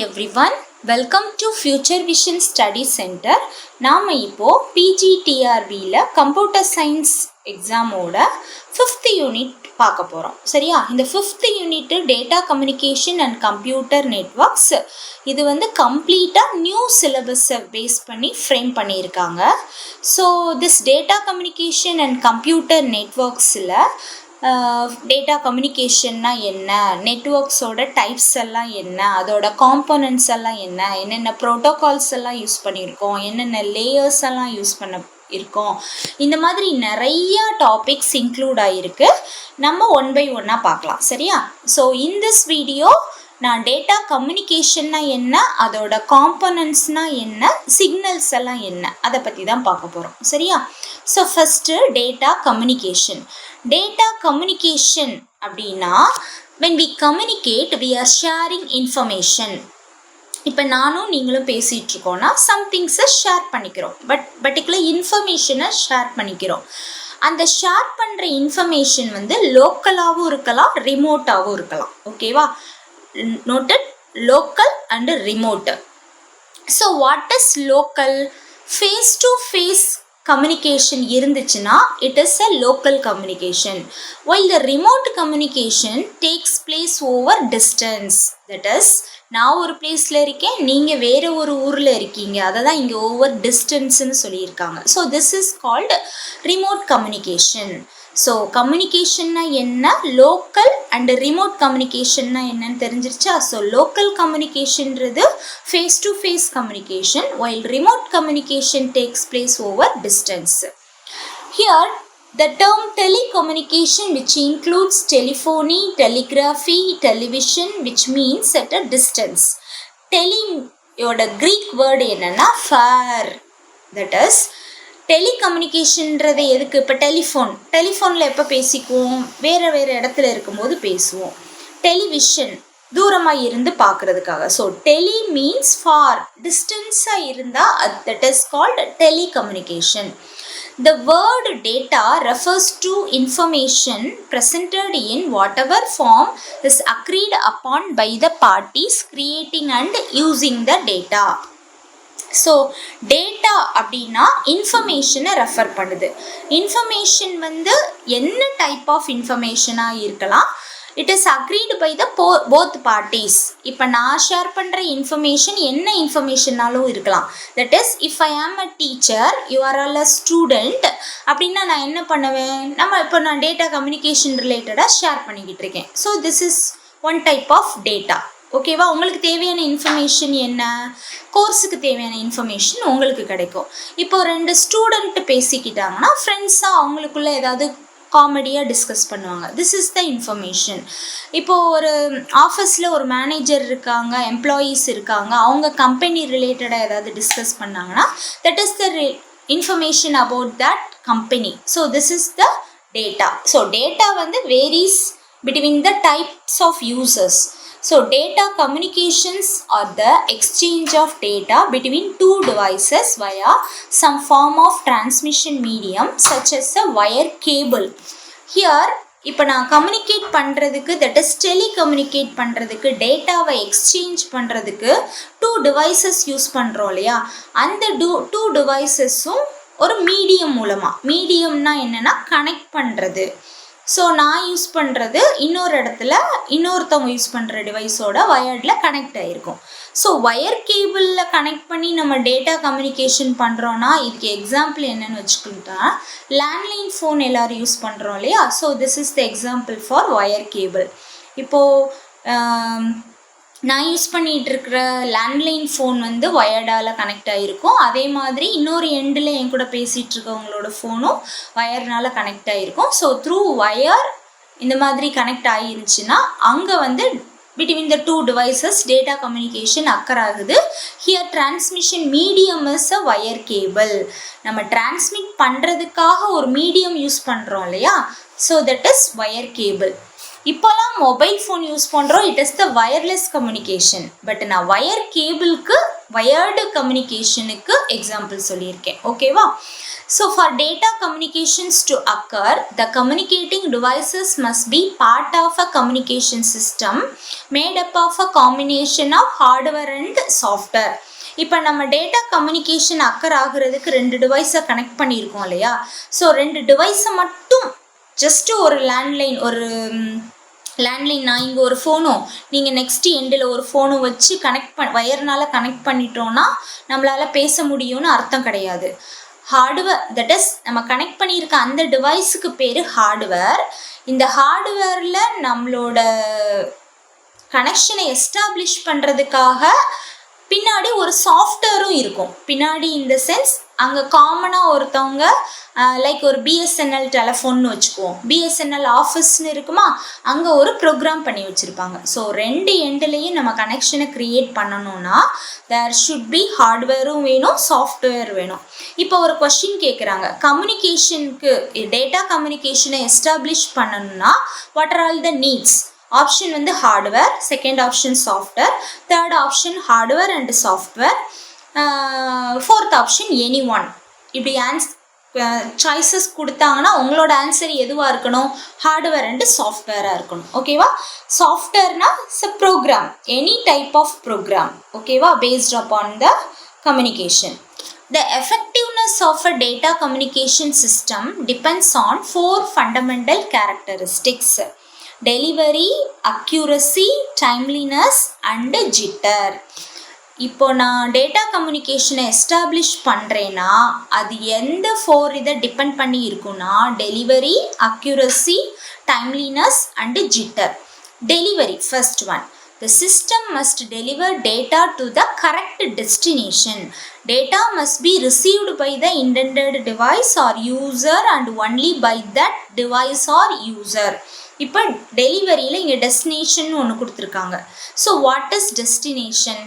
everyone, welcome to Future Vision Study Center. நாம இப்போ PGTRBல கம்ப்யூட்டர் சயின்ஸ் எக்ஸாமோட 5th யூனிட் பார்க்க போறோம். சரியா? இந்த 5th unit data communication and computer networks. இது வந்து கம்ப்ளீட்டா நியூ சிலபஸை பேஸ் பண்ணி ஃப்ரேம் பண்ணியிருக்காங்க. So this data communication and computer நெட்வொர்க்ஸில் டேட்டா கம்யூனிகேஷன்னா என்ன, நெட்வொர்க்ஸோட டைப்ஸ் எல்லாம் என்ன, அதோட காம்போனன்ட்ஸ் எல்லாம் என்ன, என்னென்ன ப்ரோட்டோகால்ஸ் எல்லாம் யூஸ் பண்ணியிருக்கோம், என்னென்ன லேயர்ஸ் எல்லாம் யூஸ் பண்ண இருக்கோம், இந்த மாதிரி நிறைய டாபிக்ஸ் இன்க்ளூட் ஆகிருக்கு. நம்ம ஒன் பை ஒன்னாக பார்க்கலாம். சரியா? ஸோ இன் திஸ் வீடியோ நான் டேட்டா கம்யூனிகேஷன்னா என்ன, அதோட காம்போனன்ட்ஸ்னால் என்ன, சிக்னல்ஸ் எல்லாம் என்ன, அதை பற்றி தான் பார்க்க போகிறோம். சரியா? So first data communication. Data communication அப்படின்னா when we communicate we are sharing information. இப்போ நானும் நீங்களும் பேசிகிட்டு இருக்கோன்னா சம்திங்ஸை ஷேர் பண்ணிக்கிறோம், பர்டிகுலர் இன்ஃபர்மேஷனை ஷேர் பண்ணிக்கிறோம். அந்த ஷேர் பண்ணுற இன்ஃபர்மேஷன் வந்து லோக்கலாகவும் இருக்கலாம், ரிமோட்டாகவும் இருக்கலாம். ஓகேவா? noted local and remote. So what is local? Face to face communication இருந்துச்சுன்னா it is a local communication, while the remote communication takes place over distance. That is, நான் ஒரு பிளேஸில் இருக்கேன், நீங்கள் வேறு ஒரு ஊரில் இருக்கீங்க, அதை தான் இங்கே ஓவர் டிஸ்டன்ஸ்ன்னு சொல்லியிருக்காங்க. So this is called remote communication. So கம்யூனிகேஷன்னா என்ன, லோக்கல் அண்ட் ரிமோட் கம்யூனிகேஷன்னா என்னன்னு தெரிஞ்சிருச்சா? ஸோ லோக்கல் கம்யூனிகேஷன்றது face to face communication, while remote communication takes place over distance. Here the term telecommunication, which includes telephony, telegraphy, television, which means at a distance. Tele யோட Greek word என்னன்னா far. That is, டெலிகம்யூனிகேஷன்றது எதுக்கு? இப்போ டெலிஃபோனில் எப்போ பேசிக்குவோம்? வேறு இடத்துல இருக்கும்போது பேசுவோம். டெலிவிஷன் தூரமாக இருந்து பார்க்குறதுக்காக. ஸோ டெலி மீன்ஸ் ஃபார், டிஸ்டன்ஸாக இருந்தால் that is called telecommunication. The word data refers to information presented in whatever form is agreed upon by the parties creating and using the data. So data அப்படின்னா இன்ஃபர்மேஷனை refer பண்ணுது. Information வந்து என்ன type of இன்ஃபர்மேஷனாக இருக்கலாம்? It is agreed by the both parties. இப்போ நான் share பண்ணுற இன்ஃபர்மேஷன் என்ன இன்ஃபர்மேஷனாலும் இருக்கலாம். தட் இஸ், இஃப் ஐ ஆம் அ teacher, you are all a student அப்படின்னா நான் என்ன பண்ணுவேன்? இப்போ நான் டேட்டா கம்யூனிகேஷன் ரிலேட்டடாக ஷேர் பண்ணிக்கிட்டு இருக்கேன். So this is one type of data. ஓகேவா? உங்களுக்கு தேவையான இன்ஃபர்மேஷன் என்ன? கோர்ஸுக்கு தேவையான இன்ஃபர்மேஷன் உங்களுக்கு கிடைக்கும். இப்போ 2 ஸ்டூடெண்ட் பேசிக்கிட்டாங்கன்னா ஃப்ரெண்ட்ஸாக அவங்களுக்குள்ள ஏதாவது காமெடியாக டிஸ்கஸ் பண்ணுவாங்க. This is the information. இப்போது ஒரு ஆஃபீஸில் ஒரு மேனேஜர் இருக்காங்க, எம்ப்ளாயீஸ் இருக்காங்க, அவங்க கம்பெனி ரிலேட்டடாக ஏதாவது டிஸ்கஸ் பண்ணாங்கன்னா that is the information about that company. So this is the data. So data வந்து varies between the types of users. So data communications are the exchange of data between two devices via some form of transmission medium such as a wire cable. Here இப்போ நான் communicate பண்ணுறதுக்கு, that is டெலிகம்யூனிகேட் பண்ணுறதுக்கு, டேட்டாவை exchange பண்ணுறதுக்கு 2 devices use பண்ணுறோம் இல்லையா? அந்த 2 டிவைசஸும் ஒரு மீடியம் மூலமாக, மீடியம்னா என்னென்னா கனெக்ட் பண்ணுறது. ஸோ நான் யூஸ் பண்ணுறது இன்னொரு இடத்துல இன்னொருத்தவங்க யூஸ் பண்ணுற டிவைஸோட வயர்டில் கனெக்ட் ஆகிருக்கும். ஸோ வயர் கேபிளில் கனெக்ட் பண்ணி நம்ம டேட்டா கம்யூனிகேஷன் பண்ணுறோன்னா இதுக்கு எக்ஸாம்பிள் என்னென்னு வச்சுக்கிட்டா, லேண்ட்லைன் ஃபோன் எல்லோரும் யூஸ் பண்ணுறோம் இல்லையா? So this is the example for wire cable. இப்போது நான் யூஸ் பண்ணிகிட்டு இருக்கிற லேண்ட்லைன் ஃபோன் வந்து வயர்டால் கனெக்ட் ஆகிருக்கும். அதே மாதிரி இன்னொரு எண்டில் என் கூட பேசிகிட்டு இருக்கவங்களோட ஃபோனும் வயர்னால் கனெக்ட் ஆகிருக்கும். ஸோ த்ரூ வயர் இந்த மாதிரி கனெக்ட் ஆகிருந்துச்சுன்னா அங்கே வந்து between the 2 devices data communication occur ஆகுது. Here transmission medium is a wire cable. நம்ம டிரான்ஸ்மிட் பண்ணுறதுக்காக ஒரு மீடியம் யூஸ் பண்ணுறோம் இல்லையா? So that is wire cable. இப்போலாம் மொபைல் ஃபோன் யூஸ் பண்ணுறோம், it is the wireless communication. But நான் வயர் கேபிளுக்கு வயர்டு கம்யூனிகேஷனுக்கு எக்ஸாம்பிள் சொல்லியிருக்கேன். ஓகேவா? So for data communications to occur, the communicating devices must be part of a communication system made up of a combination of hardware and software. இப்போ நம்ம data communication occur ஆகுறதுக்கு 2 டிவைஸை connect பண்ணியிருக்கோம் இல்லையா? So 2 டிவைஸை மட்டும் just ஒரு landline நான் இங்கே ஒரு ஃபோனோ நீங்கள் நெக்ஸ்ட்டு எண்டில் ஒரு ஃபோனோ வச்சு வயர்னால் கனெக்ட் பண்ணிட்டோன்னா நம்மளால் பேச முடியும்னு அர்த்தம் கிடையாது. ஹார்ட்வேர், தட் இஸ் நம்ம கனெக்ட் பண்ணியிருக்க அந்த டிவைஸுக்கு பேர் ஹார்ட்வேர். இந்த ஹார்ட்வேரில் நம்மளோட கனெக்ஷனை எஸ்டாப்ளிஷ் பண்ணுறதுக்காக பின்னாடி ஒரு சாஃப்ட்வேரும் இருக்கும். பின்னாடி இந்த சென்ஸ் அங்கே காமனாக ஒருத்தவங்க லைக் ஒரு பிஎஸ்என்எல் டெலிஃபோன்னு வச்சுக்குவோம், பிஎஸ்என்எல் ஆஃபீஸ்னு இருக்குமா, அங்கே ஒரு ப்ரோக்ராம் பண்ணி வச்சுருப்பாங்க. ஸோ 2 எண்ட்லேயும் நம்ம கனெக்ஷனை க்ரியேட் பண்ணணும்னா தேர் ஷுட் பி ஹார்ட்வேரும் வேணும், சாஃப்ட்வேர் வேணும். இப்போ ஒரு கொஸ்டின் கேட்குறாங்க, கம்யூனிகேஷனுக்கு டேட்டா கம்யூனிகேஷனை எஸ்டாப்ளிஷ் பண்ணணும்னா what are all the needs? Option வந்து hardware, second option software, third option hardware and software, fourth option any one. இப்படி சாய்ஸஸ் கொடுத்தாங்கன்னா உங்களோட ஆன்சர் எதுவாக இருக்கணும்? ஹார்ட்வேர் அண்ட் சாஃப்ட்வேராக இருக்கணும். ஓகேவா? சாஃப்ட்வேர்னா it's a program, any type of program. ஓகேவா? Based upon the communication. The effectiveness of a data communication system depends on 4 fundamental characteristics: delivery, accuracy, timeliness and jitter. இப்போ நான் டேட்டா கம்யூனிகேஷனை எஸ்டாப்ளிஷ் பண்ணுறேன்னா அது எந்த 4 இதை டிபெண்ட் பண்ணி இருக்குன்னா delivery, accuracy, timeliness and jitter. Delivery first one. The system must deliver data to the correct destination. Data must be received by the intended device or user and only by that device or user. இப்போ டெலிவரியில் இங்கே destination ஒன்று கொடுத்துருக்காங்க. So what is destination?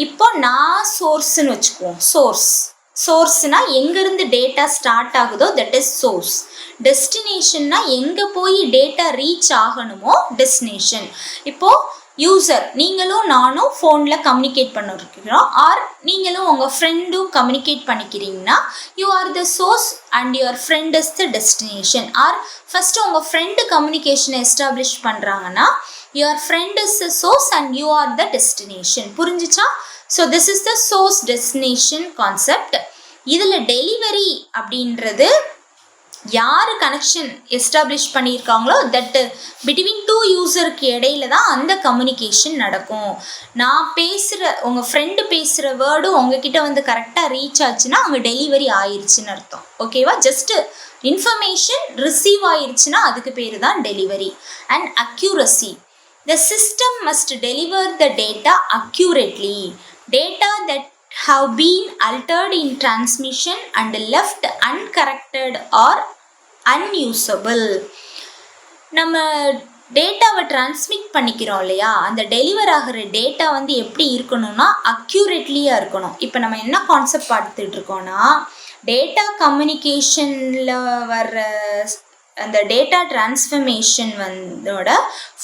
இப்போ நான் சோர்ஸ்ன்னு வச்சுக்குவோம். சோர்ஸ்னா எங்கேருந்து டேட்டா ஸ்டார்ட் ஆகுதோ தட் இஸ் சோர்ஸ். டெஸ்டினேஷன்னா எங்கே போய் டேட்டா ரீச் ஆகணுமோ டெஸ்டினேஷன். இப்போது யூசர் நீங்களும் நானும் ஃபோனில் கம்யூனிகேட் பண்ணிருக்கிறோம், ஆர் நீங்களும் உங்கள் ஃப்ரெண்டும் கம்யூனிகேட் பண்ணிக்கிறீங்கன்னா you are the source and your friend is the destination. Or first உங்கள் ஃப்ரெண்டு கம்யூனிகேஷனை எஸ்டாப்ளிஷ் பண்ணுறாங்கன்னா your friend is the source and you are the destination. புரிஞ்சிச்சா? So this is the source destination concept. இதில் delivery அப்படின்றது யார் connection establish பண்ணியிருக்காங்களோ that between 2 யூசருக்கு இடையில தான் அந்த கம்யூனிகேஷன் நடக்கும். நான் பேசுகிற உங்கள் ஃப்ரெண்டு பேசுகிற வேர்டும் உங்ககிட்ட வந்து கரெக்டாக ரீச் ஆச்சுன்னா அங்கே டெலிவரி ஆயிடுச்சுன்னு அர்த்தம். ஓகேவா? ஜஸ்ட்டு இன்ஃபர்மேஷன் ரிசீவ் ஆயிடுச்சுன்னா அதுக்கு பேர் தான் delivery. And accuracy. The system must deliver the data accurately. Data that have been altered in transmission and left uncorrected or unusable. நம்ம டேட்டாவை டிரான்ஸ்மிட் பண்ணிக்கிறோம் இல்லையா, அந்த டெலிவர் ஆகிற டேட்டா வந்து எப்படி இருக்கணும்னா அக்யூரேட்லியாக இருக்கணும். இப்போ நம்ம என்ன கான்செப்ட் பார்த்துட்டு இருக்கோம்னா டேட்டா கம்யூனிகேஷனில் வர்ற அந்த டேட்டா டிரான்ஸ்ஃபர்மேஷன் வந்தோட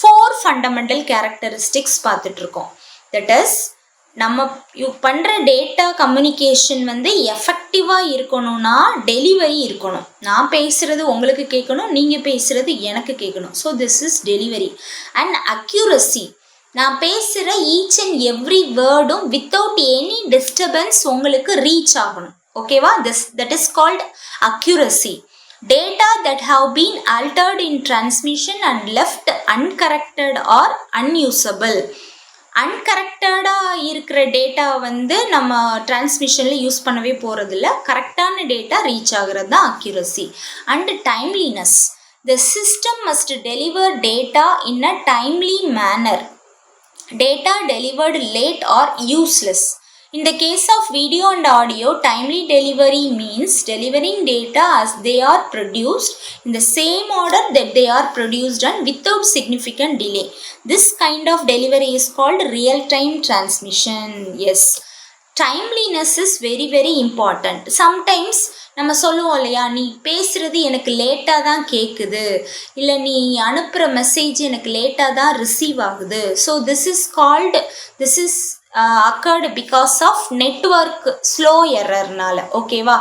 4 ஃபண்டமெண்டல் கேரக்டரிஸ்டிக்ஸ் பார்த்துட்ருக்கோம். தட் இஸ் நம்ம பண்ணுற டேட்டா கம்யூனிகேஷன் வந்து எஃபெக்டிவாக இருக்கணும்னா டெலிவரி இருக்கணும். நான் பேசுகிறது உங்களுக்கு கேட்கணும், நீங்கள் பேசுகிறது எனக்கு கேட்கணும். So this is delivery. And accuracy. நான் பேசுகிற ஈச் அண்ட் எவ்ரி வேர்டும் வித்தவுட் எனி டிஸ்டர்பன்ஸ் உங்களுக்கு ரீச் ஆகணும். ஓகேவா? That is called accuracy. Data that have been altered in transmission and left uncorrected or unusable. அன்கரெக்டடாக இருக்கிற டேட்டா வந்து நம்ம டிரான்ஸ்மிஷனில் யூஸ் பண்ணவே போகிறதில்ல. கரெக்டான டேட்டா ரீச் ஆகிறது தான் accuracy. And timeliness. The system must deliver data in a timely manner. Data delivered late or useless. In the case of video and audio, timely delivery means delivering data as they are produced in the same order that they are produced and without significant delay. This kind of delivery is called real-time transmission. Yes, timeliness is very very important. Sometimes நம்ம சொல்லுவோம் இல்லையா, நீ பேசுகிறது எனக்கு லேட்டாக தான் கேட்குது, இல்லை நீ அனுப்புகிற மெசேஜ் எனக்கு லேட்டாக தான் ரிசீவ் ஆகுது. So this is occurred because of network slow errorனால ஓகேவா.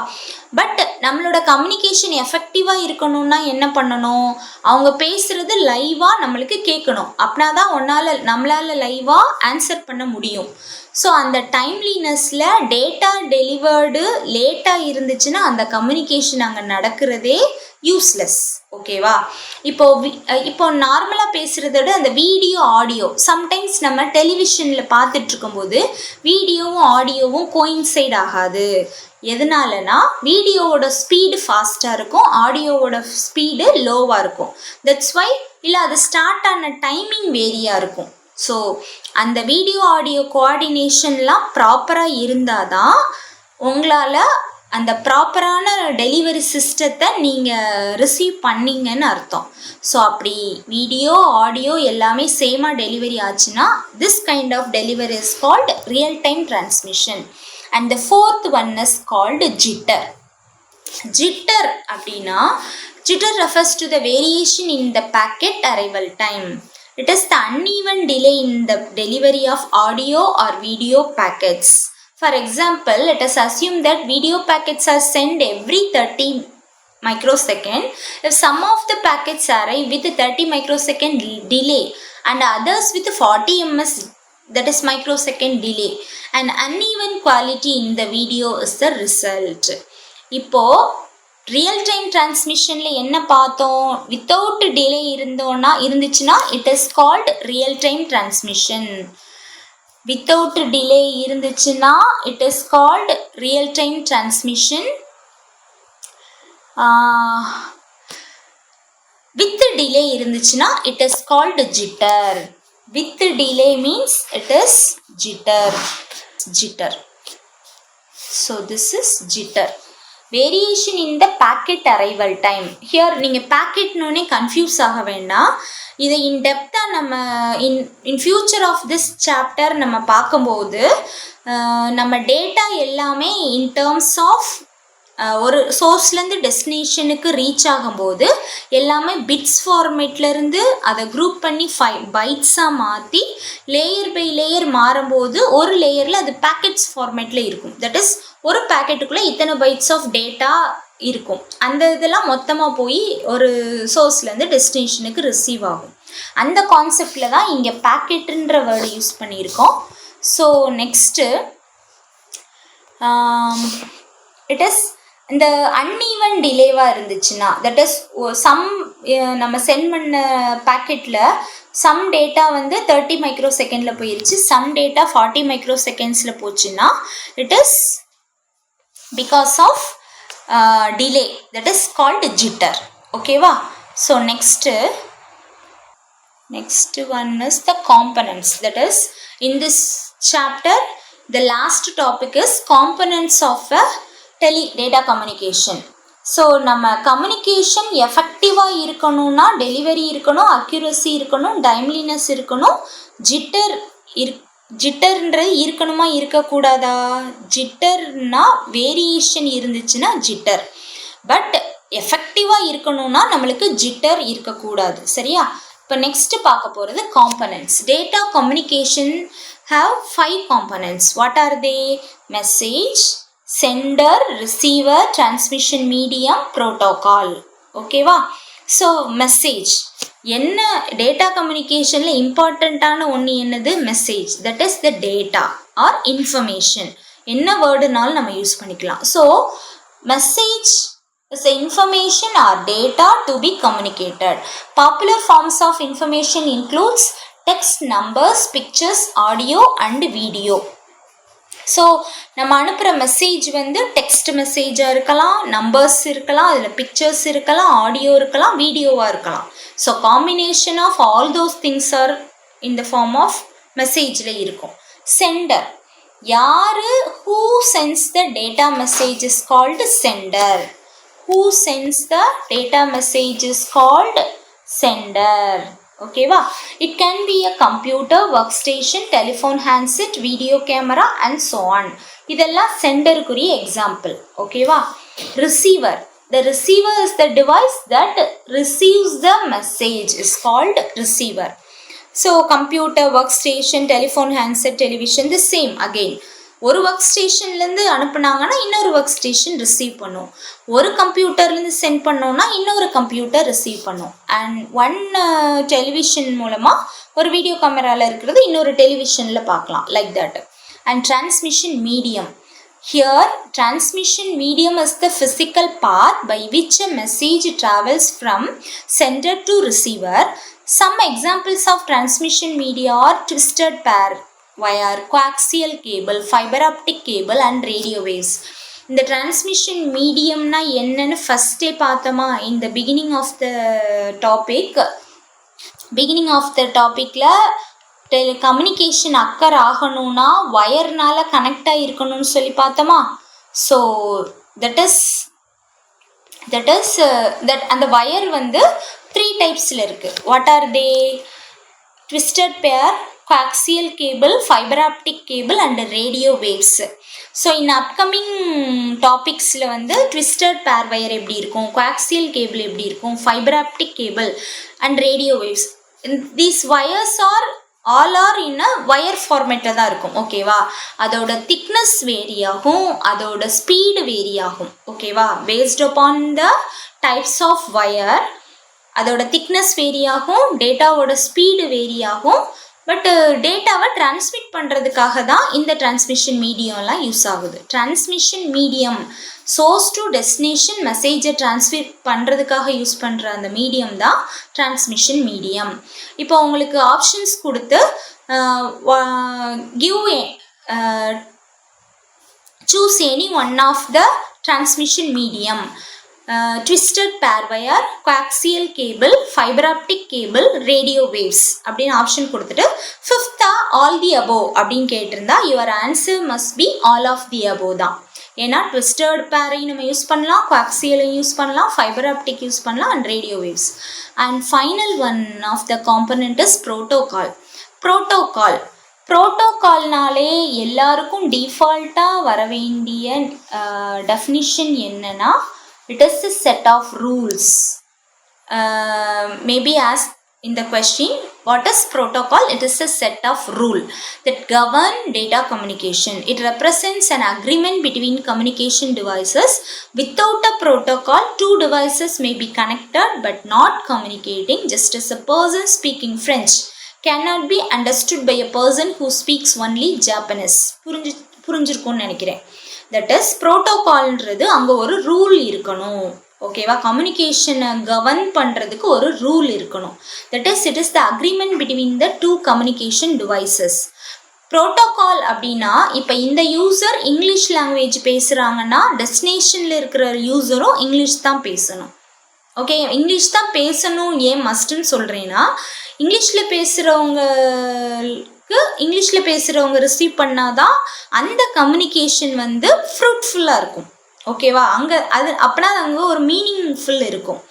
பட் நம்மளோட கம்யூனிகேஷன் எஃபெக்டிவாக இருக்கணும்னா என்ன பண்ணணும், அவங்க பேசுகிறது லைவாக நம்மளுக்கு கேட்கணும். அப்படின்னா தான் நம்மளால் லைவாக ஆன்சர் பண்ண முடியும். ஸோ அந்த டைம்லினஸில் டேட்டா டெலிவர்டு லேட்டாக இருந்துச்சுன்னா அந்த கம்யூனிகேஷன் அங்கே நடக்கிறதே யூஸ்லெஸ் ஓகேவா. இப்போ நார்மலாக பேசுகிறத விட அந்த வீடியோ ஆடியோ சம்டைம்ஸ் நம்ம டெலிவிஷனில் பார்த்துட்டு இருக்கும்போது வீடியோவும் ஆடியோவும் கோயின்சைட் ஆகாது. எதனாலனா வீடியோவோட ஸ்பீடு ஃபாஸ்ட்டாக இருக்கும், ஆடியோவோட ஸ்பீடு லோவாக இருக்கும். தட்ஸ் வை இல்லை அது ஸ்டார்ட் ஆன டைமிங் வேரியாக இருக்கும். ஸோ அந்த வீடியோ ஆடியோ கோஆர்டினேஷன்லாம் ப்ராப்பராக இருந்தால் தான் உங்களால் அந்த ப்ராப்பரான டெலிவரி சிஸ்டத்தை நீங்கள் ரிசீவ் பண்ணிங்கன்னு அர்த்தம். ஸோ அப்படி வீடியோ ஆடியோ எல்லாமே சேமாக டெலிவரி ஆச்சுன்னா this kind of delivery is called real time transmission. And the fourth one is called jitter. Jitter அப்படின்னா jitter refers to the variation in the packet arrival time. It is the uneven delay in the delivery of audio or video packets. For example, let us assume that video packets are sent every 30 microsecond. If some of the packets arrive with 30 microsecond delay and others with 40 ms, that is microsecond delay, an uneven quality in the video is the result. இப்போ real time டிரான்ஸ்மிஷனில் என்ன பார்த்தோம், without delay இருந்துச்சுன்னா it is called real time transmission. Without delay இருந்துச்சுன்னா it is called real time transmission. With delay இருந்துச்சுன்னா it is called jitter. With delay means it is jitter. So this is jitter. Variation in the packet arrival time. Here நீங்கள் பேக்கெட்னோடனே confuse ஆக வேண்டாம். இதை இன்டெப்த்தாக நம்ம in future of this chapter நம்ம பார்க்கும்போது நம்ம டேட்டா எல்லாமே இன் டேர்ம்ஸ் ஆஃப் ஒரு சோர்ஸ்லேருந்து டெஸ்டினேஷனுக்கு ரீச் ஆகும்போது எல்லாமே பிட்ஸ் ஃபார்மேட்லேருந்து அதை குரூப் பண்ணி பைட்ஸாக மாற்றி லேயர் பை லேயர் மாறும்போது ஒரு லேயரில் அது பேக்கெட்ஸ் ஃபார்மேட்டில் இருக்கும். தட் இஸ் ஒரு பேக்கெட்டுக்குள்ளே இத்தனை பைட்ஸ் ஆஃப் டேட்டா இருக்கும். அந்த இதெல்லாம் மொத்தமாக போய் ஒரு சோர்ஸ்லேருந்து டெஸ்டினேஷனுக்கு ரிசீவ் ஆகும். அந்த கான்செப்டில் தான் இங்கே பேக்கெட்டுன்ற வேர்டு யூஸ் பண்ணியிருக்கோம். ஸோ நெக்ஸ்ட்டு இட் இஸ் இந்த அன்ஈவன் டிலேவாக இருந்துச்சுன்னா தட் இஸ் சம் நம்ம சென்ட் பண்ண பேக்கெட்டில் சம் டேட்டா வந்து 30 மைக்ரோசெகண்டில் போயிருச்சு, சம் டேட்டா 40 மைக்ரோசெகண்ட்ஸில் போச்சுன்னா it is because of delay, that is called jitter. ஓகேவா. So next one is the components. That is in this chapter the last topic is components of a data communication. So நம்ம communication எஃபெக்டிவாக இருக்கணும்னா delivery இருக்கணும், accuracy இருக்கணும், டைம்லினஸ் இருக்கணும், ஜிட்டர்ன்றது இருக்கணுமா இருக்கக்கூடாதா? ஜிட்டர்னா variation இருந்துச்சுன்னா ஜிட்டர். பட் எஃபெக்டிவாக இருக்கணும்னா நம்மளுக்கு ஜிட்டர் இருக்கக்கூடாது. சரியா. இப்போ நெக்ஸ்ட் பார்க்க போகிறது components. Data communication have 5 components. What are they? Message, sender, receiver, transmission medium, protocol. ஓகேவா. ஸோ மெசேஜ் என்ன டேட்டா கம்யூனிகேஷனில் இம்பார்ட்டண்ட்டான ஒன்று என்னது? Message. That is the data R information. என்ன வேர்டுனாலும் நம்ம யூஸ் பண்ணிக்கலாம். So message is the information or data to be communicated. Popular forms of information includes text, numbers, pictures, audio and video. So நம்ம அனுப்புகிற message வந்து text மெசேஜாக இருக்கலாம், numbers இருக்கலாம், அதில் pictures இருக்கலாம், ஆடியோ இருக்கலாம், வீடியோவாக இருக்கலாம். So combination of all those things are in the form of மெசேஜில் இருக்கும். சென்டர் யார்? Who sends the data message is called sender. Who sends the data message is called sender. ஓகேவா. It can be a computer, workstation, telephone handset, video camera and so on. இதெல்லாம் சென்டருக்குரிய example. ஓகேவா. Receiver. The receiver is the device that receives the message is called receiver. So computer, work station, telephone, handset, television the same again. ஒரு work ஸ்டேஷன்லேருந்து அனுப்புனாங்கன்னா இன்னொரு work station receive பண்ணும். ஒரு கம்ப்யூட்டர்லேருந்து send பண்ணோன்னா இன்னொரு computer receive பண்ணும். And one television மூலமாக ஒரு வீடியோ கேமராவில் இருக்கிறது இன்னொரு டெலிவிஷனில் பார்க்கலாம், like that. And transmission medium. Here, transmission medium is the physical path by which a message travels from sender to receiver. Some examples of transmission media are twisted pair wire, coaxial cable, fiber optic cable and radio waves. இந்த transmission mediumனா என்னன்னு ஃபஸ்ட்டே பார்த்தோமா in the beginning of the topicல communication occur ஆகணும்னா வயர்னால connect ஆகிருக்கணும்னு சொல்லி பார்த்தோமா. ஸோ தட் அந்த வயர் வந்து 3 டைப்ஸில் இருக்குது. What are they? ட்விஸ்டட் பேர், coaxial cable, fiber optic cable and radio waves. So இந்த அப்கமிங் டாபிக்ஸில் வந்து ட்விஸ்டட் பேர் வயர் எப்படி இருக்கும், coaxial cable எப்படி இருக்கும், fiber optic cable and radio waves. These wires are all are in wire ஃபார்மேட்டில் தான் இருக்கும். ஓகேவா? அதோட திக்னஸ் வேரி ஆகும், அதோட ஸ்பீடு வேரி ஆகும். ஓகேவா? Based upon the types of wire அதோட திக்னஸ் வேரி ஆகும், டேட்டாவோட ஸ்பீடு வேரி ஆகும். பட் டேட்டாவை டிரான்ஸ்மிட் பண்ணுறதுக்காக தான் இந்த டிரான்ஸ்மிஷன் மீடியம்லாம் யூஸ் ஆகுது. Transmission medium source to destination மெசேஜை டிரான்ஸ்மிட் பண்ணுறதுக்காக யூஸ் பண்ணுற அந்த மீடியம் தான் டிரான்ஸ்மிஷன் மீடியம். இப்போ உங்களுக்கு ஆப்ஷன்ஸ் கொடுத்து choose any one of the transmission medium, twisted pair wire, coaxial cable, fiber optic cable, radio waves அப்படின்னு ஆப்ஷன் கொடுத்துட்டு ஃபிஃப்த்தா ஆல் தி above அப்படின்னு கேட்டிருந்தா your answer must be all of the above தான். ஏன்னா ட்விஸ்டட் பேரையும் நம்ம யூஸ் பண்ணலாம், coaxiaலையும் யூஸ் பண்ணலாம், ஃபைபர் ஆப்டிக் யூஸ் பண்ணலாம் and radio waves. And final one of the component is protocol. ப்ரோட்டோகால்னாலே எல்லாருக்கும் டிஃபால்ட்டாக வர வேண்டிய டெஃபினிஷன் என்னன்னா, it is a set of rules. Maybe ask in the question, what is protocol? It is a set of rule that govern data communication. It represents an agreement between communication devices. Without a protocol, two devices may be connected but not communicating, just as a person speaking French cannot be understood by a person who speaks only Japanese. புரிஞ்சிருக்கும்னு நினைக்கிறேன். That is ப்ரோட்டோகால்ன்றது அங்கே ஒரு rule இருக்கணும். ஓகேவா? கம்யூனிகேஷனை govern பண்ணுறதுக்கு ஒரு rule இருக்கணும். That is it is the agreement between the two communication devices. Protocol அப்படின்னா இப்போ இந்த யூசர் இங்கிலீஷ் லாங்குவேஜ் பேசுகிறாங்கன்னா டெஸ்டினேஷனில் இருக்கிற யூசரும் இங்கிலீஷ் தான் பேசணும். ஓகே, இங்கிலீஷ் தான் பேசணும். ஏன் மஸ்ட்டுன்னு சொல்கிறேன்னா, இங்கிலீஷில் பேசுகிறவங்க ரிசீவ் பண்ணாதான் அந்த கம்யூனிகேஷன் வந்து ஃப்ரூட்ஃபுல்லாக இருக்கும். ஓகேவா? அப்போனா அங்கே ஒரு மீனிங்ஃபுல் இருக்கும்.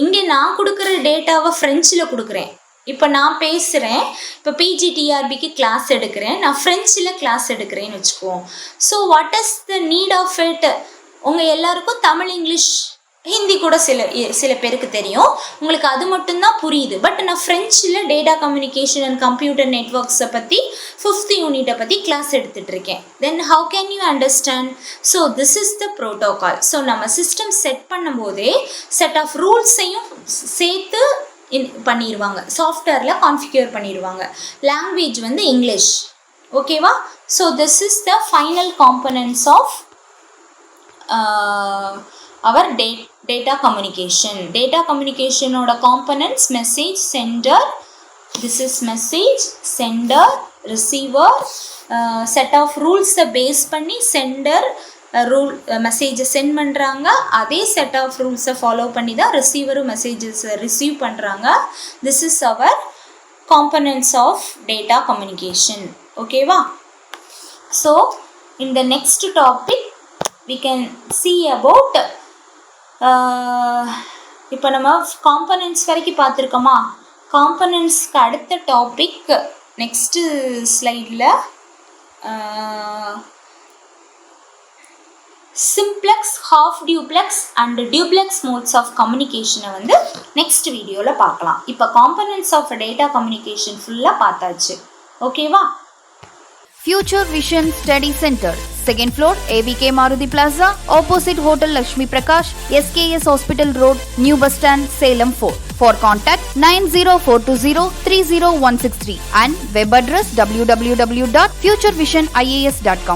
இங்கே நான் கொடுக்குற டேட்டாவை ஃப்ரெஞ்சில் கொடுக்குறேன். இப்போ நான் பேசுகிறேன், இப்போ பிஜிடிஆர்பிக்கு கிளாஸ் எடுக்கிறேன், நான் ஃப்ரெஞ்சில் கிளாஸ் எடுக்கிறேன்னு வச்சுக்குவோம். So what is the need of it? உங்கள் எல்லாருக்கும் தமிழ், இங்கிலீஷ், ஹிந்தி கூட சில பேருக்கு தெரியும், உங்களுக்கு அது மட்டும்தான் புரியுது. பட் நான் ஃப்ரெஞ்சில் டேட்டா கம்யூனிகேஷன் அண்ட் கம்ப்யூட்டர் நெட்ஒர்க்ஸை பற்றி 5th யூனிட்டை பற்றி கிளாஸ் எடுத்துகிட்டு இருக்கேன். Then how can you understand? So this is the protocol. So நம்ம சிஸ்டம் செட் பண்ணும்போதே செட் ஆஃப் ரூல்ஸையும் சேர்த்து பண்ணிடுவாங்க, சாஃப்ட்வேரில் கான்ஃபிகர் பண்ணிடுவாங்க. லாங்குவேஜ் வந்து இங்கிலீஷ். ஓகேவா? So this is the final components of our data communication. Data communication oda components message sender, this is message sender, receiver, set of rules base பண்ணி sender rule message send பண்றாங்க. அதே set of rules follow பண்ணி தான் receiver messages receive பண்றாங்க. This is our components of data communication. Okay va? So in the next topic we can see about இப்போ நம்ம components வரைக்கும் பார்த்துருக்கோமா? காம்பனன்ட்ஸ்க்கு அடுத்த டாபிக் நெக்ஸ்ட்டு ஸ்லைடில் simplex, half duplex and duplex modes of கம்யூனிகேஷனை வந்து நெக்ஸ்ட் வீடியோவில் பார்க்கலாம். இப்போ காம்பனன்ட்ஸ் ஆஃப் டேட்டா கம்யூனிகேஷன் ஃபுல்லாக பார்த்தாச்சு. ஓகேவா? Future Vision Study Center, second floor, ABK Maruti Plaza, opposite Hotel Lakshmi Prakash, SKS Hospital Road, New Bus Stand, Salem 4. For contact 90420 30163 and web address www.futurevision.ias.com.